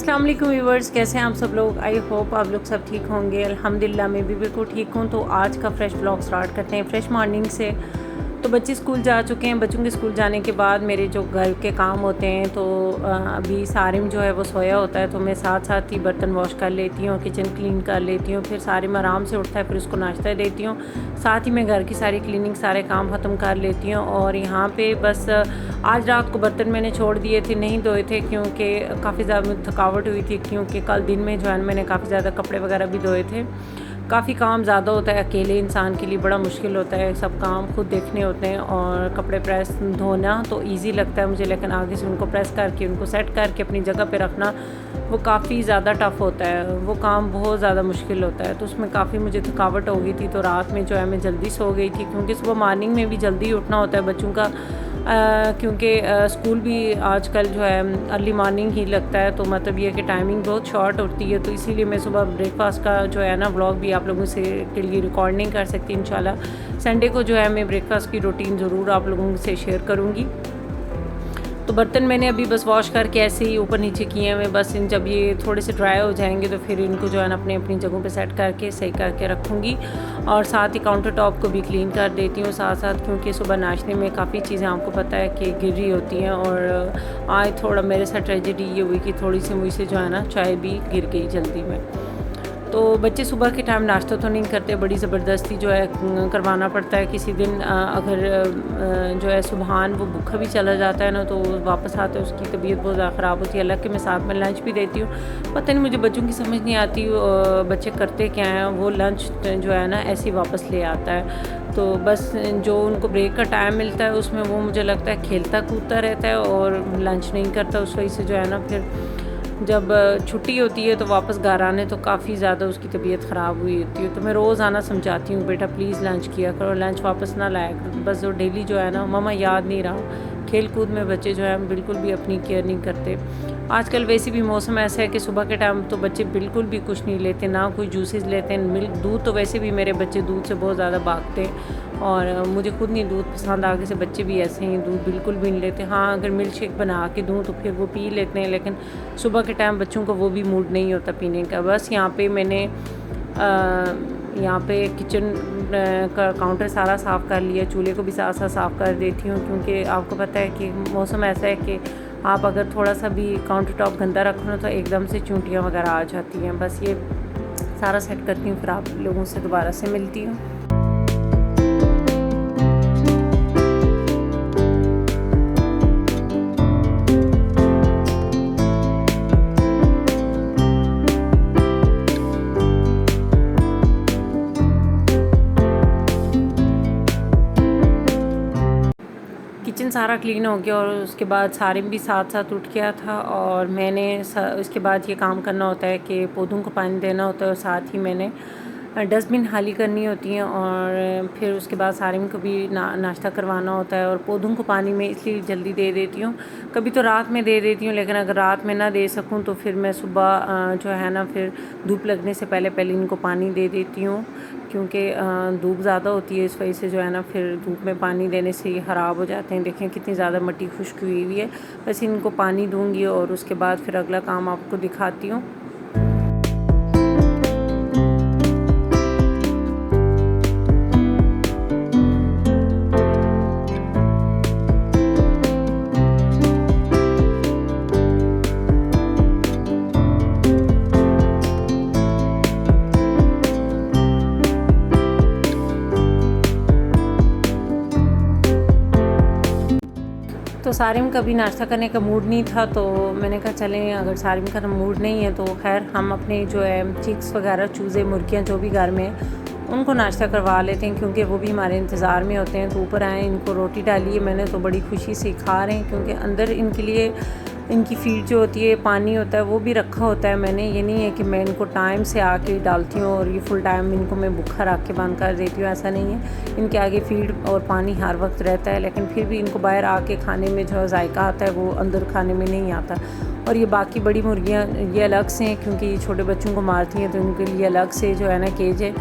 अस्सलाम वालेकुम व्यूवर्स, कैसे हैं आप सब लोग। आई होप आप लोग सब ठीक होंगे। अल्हम्दुलिल्लाह मैं भी बिल्कुल ठीक हूँ। तो आज का फ्रेश ब्लॉग स्टार्ट करते हैं फ्रेश मॉर्निंग से। तो बच्चे स्कूल जा चुके हैं। बच्चों के स्कूल जाने के बाद मेरे जो घर के काम होते हैं तो अभी सारिम जो है वो सोया होता है, तो मैं साथ साथ ही बर्तन वॉश कर लेती हूँ, किचन क्लीन कर लेती हूँ। फिर सारिम आराम से उठता है, फिर उसको नाश्ता देती हूँ। साथ ही मैं घर की सारी क्लीनिंग सारे काम ख़त्म कर लेती हूँ। और यहाँ पे बस आज रात को बर्तन मैंने छोड़ दिए थे, नहीं धोए थे क्योंकि काफ़ी ज़्यादा थकावट हुई थी, क्योंकि कल दिन में जो है मैंने काफ़ी ज़्यादा कपड़े वगैरह भी धोए थे। काफ़ी काम ज़्यादा होता है, अकेले इंसान के लिए बड़ा मुश्किल होता है, सब काम खुद देखने होते हैं। और कपड़े प्रेस धोना तो इजी लगता है मुझे, लेकिन आगे से उनको प्रेस करके उनको सेट करके अपनी जगह पे रखना वो काफ़ी ज़्यादा टफ़ होता है, वो काम बहुत ज़्यादा मुश्किल होता है। तो उसमें काफ़ी मुझे थकावट हो गई थी। तो रात में जो है मैं जल्दी सो गई थी, क्योंकि सुबह मॉर्निंग में भी जल्दी उठना होता है बच्चों का, क्योंकि स्कूल भी आजकल जो है अर्ली मॉर्निंग ही लगता है। तो मतलब ये कि टाइमिंग बहुत शॉर्ट होती है, तो इसीलिए मैं सुबह ब्रेकफास्ट का जो है ना व्लॉग भी आप लोगों से के लिए रिकॉर्ड नहीं कर सकती। इंशाल्लाह संडे को जो है मैं ब्रेकफास्ट की रूटीन ज़रूर आप लोगों से शेयर करूँगी। तो बर्तन मैंने अभी बस वॉश करके ऐसे ही ऊपर नीचे किए हैं। मैं बस इन जब ये थोड़े से ड्राई हो जाएंगे तो फिर इनको जो है ना अपनी अपनी जगहों पे सेट करके सही करके रखूँगी। और साथ ही काउंटर टॉप को भी क्लीन कर देती हूँ साथ साथ, क्योंकि सुबह नाश्ते में काफ़ी चीज़ें आपको पता है कि गिर रही होती हैं। और आज थोड़ा मेरे साथ ट्रेजेडी ये हुई कि थोड़ी सी मुझसे जो है ना चाय भी गिर गई जल्दी में। तो बच्चे सुबह के टाइम नाश्ता तो नहीं करते, बड़ी ज़बरदस्ती जो है करवाना पड़ता है। किसी दिन अगर जो है सुबहान वो भूखा भी चला जाता है ना, तो वापस आते हैं उसकी तबीयत बहुत ज़्यादा ख़राब होती है। हालांकि मैं साथ में लंच भी देती हूँ। पता नहीं मुझे बच्चों की समझ नहीं आती बच्चे करते क्या हैं, वो लंच जो है ना ऐसे ही वापस ले आता है। तो बस जो उनको ब्रेक का टाइम मिलता है उसमें वो मुझे लगता है खेलता कूदता रहता है और लंच नहीं करता। उस वजह से जो है ना फिर जब छुट्टी होती है तो वापस घर आने तो काफ़ी ज़्यादा उसकी तबीयत ख़राब हुई होती है। तो मैं रोज़ाना समझाती हूँ, बेटा प्लीज़ लंच किया करो, लंच वापस ना लाया करो। बस वो डेली जो है ना मम्मा याद नहीं रहा। खेल कूद में बच्चे जो है बिल्कुल भी अपनी केयर नहीं करते। आजकल वैसे भी मौसम ऐसा है कि सुबह के टाइम तो बच्चे बिल्कुल भी कुछ नहीं लेते, ना कोई जूसेस लेते हैं, मिल्क दूध तो वैसे भी मेरे बच्चे दूध से बहुत ज़्यादा भागते हैं। और मुझे खुद नहीं दूध पसंद, आगे से बच्चे भी ऐसे हैं, दूध बिल्कुल भी नहीं लेते। हाँ अगर मिल्क शेक बना के दूँ तो फिर वो पी लेते हैं, लेकिन सुबह के टाइम बच्चों को वो भी मूड नहीं होता पीने का। बस यहाँ पे मैंने यहाँ पे किचन का काउंटर सारा साफ़ कर लिया, चूल्हे को भी साथ साथ साफ़ कर देती हूँ, क्योंकि आपको पता है कि मौसम ऐसा है कि आप अगर थोड़ा सा भी काउंटर टॉप गंदा रखो ना तो एकदम से चूंटियाँ वगैरह आ जाती हैं। बस ये सारा सेट करती हूँ, फिर आप लोगों से दोबारा से मिलती हूँ। किचन सारा क्लीन हो गया और उसके बाद सारिम भी साथ साथ उठ गया था। और मैंने उसके बाद ये काम करना होता है कि पौधों को पानी देना होता है, और साथ ही मैंने डस्टबिन खाली करनी होती हैं। और फिर उसके बाद सारिम को भी नाश्ता करवाना होता है। और पौधों को पानी में इसलिए जल्दी दे देती हूँ, कभी तो रात में दे देती हूँ, लेकिन अगर रात में ना दे सकूँ तो फिर मैं सुबह जो है ना फिर धूप लगने से पहले पहले इनको पानी दे देती हूँ, क्योंकि धूप ज़्यादा होती है। इस वजह से जो है ना फिर धूप में पानी देने से ये ख़राब हो जाते हैं। देखें कितनी ज़्यादा मिट्टी खुश्क हुई हुई है। बस इनको पानी दूँगी और उसके बाद फिर अगला काम आपको दिखाती हूँ। तो सारिम का भी नाश्ता करने का मूड नहीं था, तो मैंने कहा चलें अगर सारिम का मूड नहीं है तो खैर हम अपने जो है चिक्स वगैरह चूज़े मुर्गियाँ जो भी घर में उनको नाश्ता करवा लेते हैं, क्योंकि वो भी हमारे इंतज़ार में होते हैं। तो ऊपर आए, इनको रोटी डाली है मैंने, तो बड़ी खुशी से खा रहे हैं, क्योंकि अंदर इनके लिए इनकी फीड जो होती है पानी होता है वो भी रखा होता है मैंने। ये नहीं है कि मैं इनको टाइम से आके डालती हूँ और ये फुल टाइम इनको मैं भूखा रख के बंद कर देती हूँ, ऐसा नहीं है। इनके आगे फीड और पानी हर वक्त रहता है, लेकिन फिर भी इनको बाहर आके खाने में जो जायका आता है वो अंदर खाने में नहीं आता। और ये बाकी बड़ी मुर्गियाँ ये अलग से हैं, क्योंकि ये छोटे बच्चों को मारती हैं, तो इनके लिए अलग से जो है ना केज है।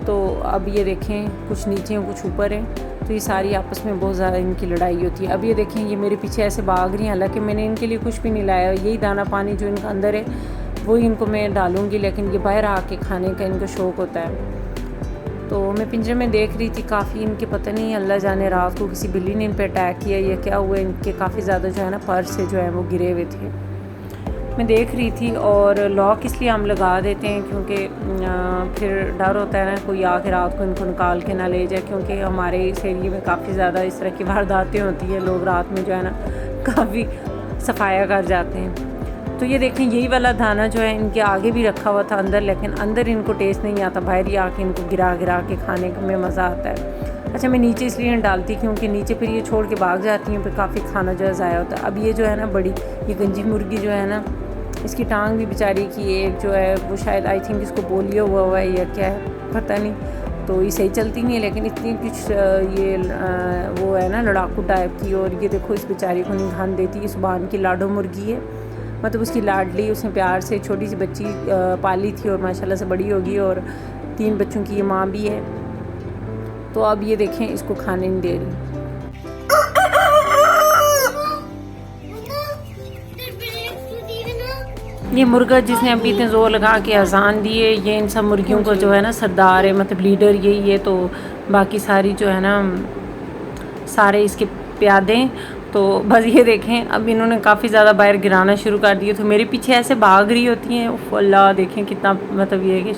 तो अब ये देखें कुछ नीचे हैं कुछ ऊपर हैं। तो ये सारी आपस में बहुत ज़्यादा इनकी लड़ाई होती है। अब ये देखें, ये मेरे पीछे ऐसे भाग रही हैं, हालांकि मैंने इनके लिए कुछ भी नहीं लाया, यही दाना पानी जो इनका अंदर है वही इनको मैं डालूँगी, लेकिन ये बाहर आके खाने का इनको शौक़ होता है। तो मैं पिंजरे में देख रही थी काफ़ी इनके, पता नहीं अल्लाह जाने रात को किसी बिल्ली ने इन पर अटैक किया या क्या हुआ, इनके काफ़ी ज़्यादा जो है ना पर से जो है वो गिरे हुए थे। मैं देख रही थी, और लॉक इसलिए हम लगा देते हैं क्योंकि फिर डर होता है ना कोई आके रात को इनको निकाल के ना ले जाए, क्योंकि हमारे इस एरिए में काफ़ी ज़्यादा इस तरह की वारदातें होती हैं, लोग रात में जो है ना काफ़ी सफाया कर जाते हैं। तो ये देखें, यही वाला दाना जो है इनके आगे भी रखा हुआ था अंदर, लेकिन अंदर इनको टेस्ट नहीं आता, बाहर ही आके इनको गिरा गिरा के खाने में मज़ा आता है। अच्छा, मैं नीचे इसलिए नहीं डालती क्योंकि नीचे फिर ये छोड़ के भाग जाती हैं, फिर काफ़ी खाना जो है ज़ाया होता है। अब ये जो है ना बड़ी, ये गंजी मुर्गी जो है ना, इसकी टांग भी बेचारी की एक जो है वो शायद आई थिंक इसको पोलियो हुआ है या क्या है पता नहीं, तो ये सही चलती नहीं है, लेकिन इतनी कुछ ये वो है ना लड़ाकू टाइप की। और ये देखो, इस बेचारी को नहीं खान देती, ये सुबहान की लाडो मुर्गी है, मतलब उसकी लाडली, उसने प्यार से छोटी सी बच्ची पाली थी और माशाल्लाह से बड़ी होगी, और 3 बच्चों की ये माँ भी है। तो अब ये देखें, इसको खाने नहीं दे रही। ये मुर्गा जिसने अभी इतने ज़ोर लगा के अजान दी है, ये इन सब मुर्गियों को जो है ना सरदार है, मतलब लीडर यही है। तो बाकी सारी जो है ना सारे इसके प्यादे। तो बस ये देखें, अब इन्होंने काफ़ी ज़्यादा बाहर गिराना शुरू कर दिए, तो मेरे पीछे ऐसे भाग रही होती हैं। अल्लाह, देखें कितना, मतलब ये कि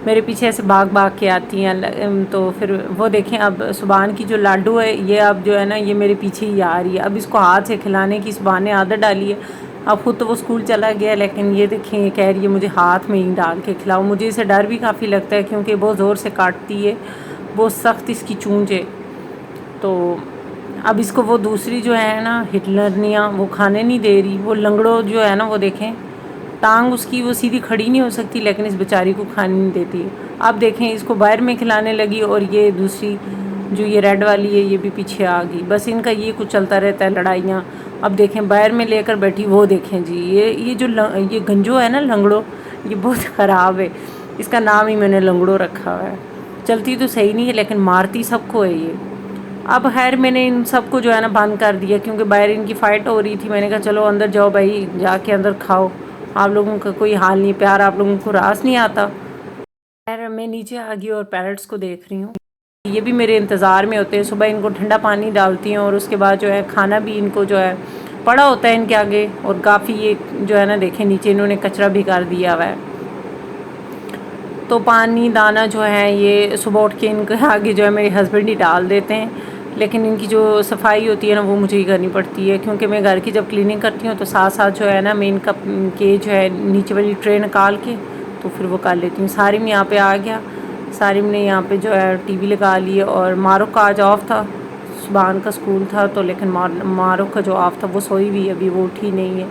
मेरे पीछे ऐसे भाग भाग के आती हैं। तो फिर वो देखें, अब सुबहान की जो लाडू है ये अब जो है ना ये मेरे पीछे ही आ रही है। अब इसको हाथ से खिलाने की सुबहान ने आदत डाली है। अब खुद तो वो स्कूल चला गया, लेकिन ये देखें ये कह रही है मुझे हाथ में ही डाल के खिलाओ। मुझे इसे डर भी काफ़ी लगता है क्योंकि बहुत ज़ोर से काटती है, बहुत सख्त इसकी चूंच है। तो अब इसको वो दूसरी जो है ना हिटलरनिया वो खाने नहीं दे रही। वो लंगड़ो जो है ना, वो देखें टांग उसकी वो सीधी खड़ी नहीं हो सकती, लेकिन इस बेचारी को खाने नहीं देती। अब देखें, इसको बाहर में खिलाने लगी, और ये दूसरी जो ये रेड वाली है ये भी पीछे आ गई। बस इनका ये कुछ चलता रहता है, लड़ाइयाँ। अब देखें बाहर में लेकर बैठी, वो देखें जी, ये जो ये गंजो है ना लंगड़ो, ये बहुत ख़राब है, इसका नाम ही मैंने लंगड़ो रखा हुआ है। चलती तो सही नहीं है, लेकिन मारती सबको है ये। अब खैर मैंने इन सबको जो है ना बंद कर दिया, क्योंकि बाहर इनकी फ़ाइट हो रही थी। मैंने कहा चलो अंदर जाओ भाई, जाके अंदर खाओ, आप लोगों का कोई हाल नहीं, प्यार आप लोगों को रास नहीं आता। खैर मैं नीचे आ गई और पैरट्स को देख रही हूँ, ये भी मेरे इंतज़ार में होते हैं। सुबह इनको ठंडा पानी डालती हैं, और उसके बाद जो है खाना भी इनको जो है पड़ा होता है इनके आगे। और काफ़ी ये जो है ना देखें, नीचे इन्होंने कचरा भी कर दिया हुआ है। तो पानी दाना जो है ये सुबह उठ के इनके आगे जो है मेरे हस्बैंड ही डाल देते हैं, लेकिन इनकी जो सफाई होती है ना वो मुझे ही करनी पड़ती है, क्योंकि मैं घर की जब क्लीनिंग करती हूँ तो साथ साथ जो है ना मैं इनका के जो है नीचे वाली ट्रे निकाल के तो फिर वो कर लेती हूँ। सारिम यहाँ पे आ गया, सारिम ने यहाँ पे जो है टीवी लगा ली, और मारुख का आज ऑफ था, सुबहान का स्कूल था, तो लेकिन मारुख का जो ऑफ था वो सोई हुई, अभी वो उठी नहीं है।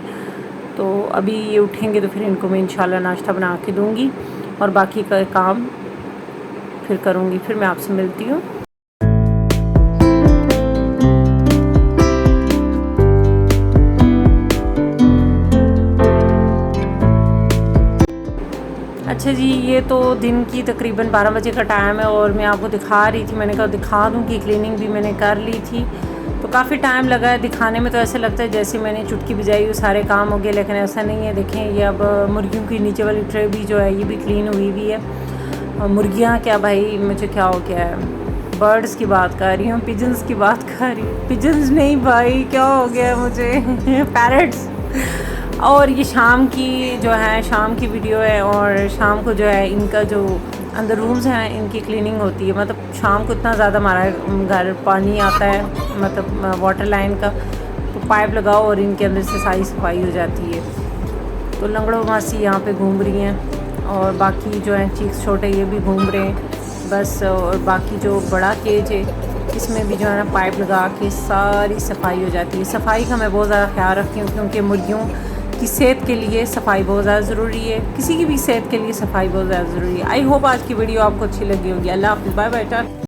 तो अभी ये उठेंगे तो फिर इनको मैं इंशाल्लाह नाश्ता बना के दूँगी, और बाकी का काम फिर करूँगी। फिर मैं आपसे मिलती हूँ। अच्छा जी, ये तो दिन की तकरीबन 12 बजे का टाइम है, और मैं आपको दिखा रही थी, मैंने कहा दिखा दूँ कि क्लीनिंग भी मैंने कर ली थी। तो काफ़ी टाइम लगा है दिखाने में, तो ऐसे लगता है जैसे मैंने चुटकी बजाई वो सारे काम हो गए, लेकिन ऐसा नहीं है। देखें ये अब मुर्गियों की नीचे वाली ट्रे भी जो है ये भी क्लीन हुई हुई है। और मुर्गियाँ क्या भाई, मुझे क्या हो गया है, बर्ड्स की बात कर रही हूँ, पिजन्स की बात कर रही हूँ, पिजन्स नहीं भाई, क्या हो गया मुझे पैरट्स। और ये शाम की जो है शाम की वीडियो है, और शाम को जो है इनका जो अंदर रूम्स हैं इनकी क्लीनिंग होती है। मतलब शाम को इतना ज़्यादा हमारा घर पानी आता है, मतलब वाटर लाइन का, तो पाइप लगाओ और इनके अंदर से सारी सफाई हो जाती है। तो लंगड़ो मासी यहाँ पे घूम रही हैं, और बाकी जो है चीक्स छोटे ये भी घूम रहे हैं बस। और बाकी जो बड़ा केज है इसमें भी जो है ना पाइप लगा के सारी सफाई हो जाती है। सफाई का मैं बहुत ज़्यादा ख्याल रखती हूँ, क्योंकि मुर्गियों की सेहत के लिए सफाई बहुत ज़्यादा ज़रूरी है, किसी की भी सेहत के लिए सफाई बहुत ज़्यादा ज़रूरी है। आई होप आज की वीडियो आपको अच्छी लगी होगी। अल्लाह हाफ़िज़, बाय बाय।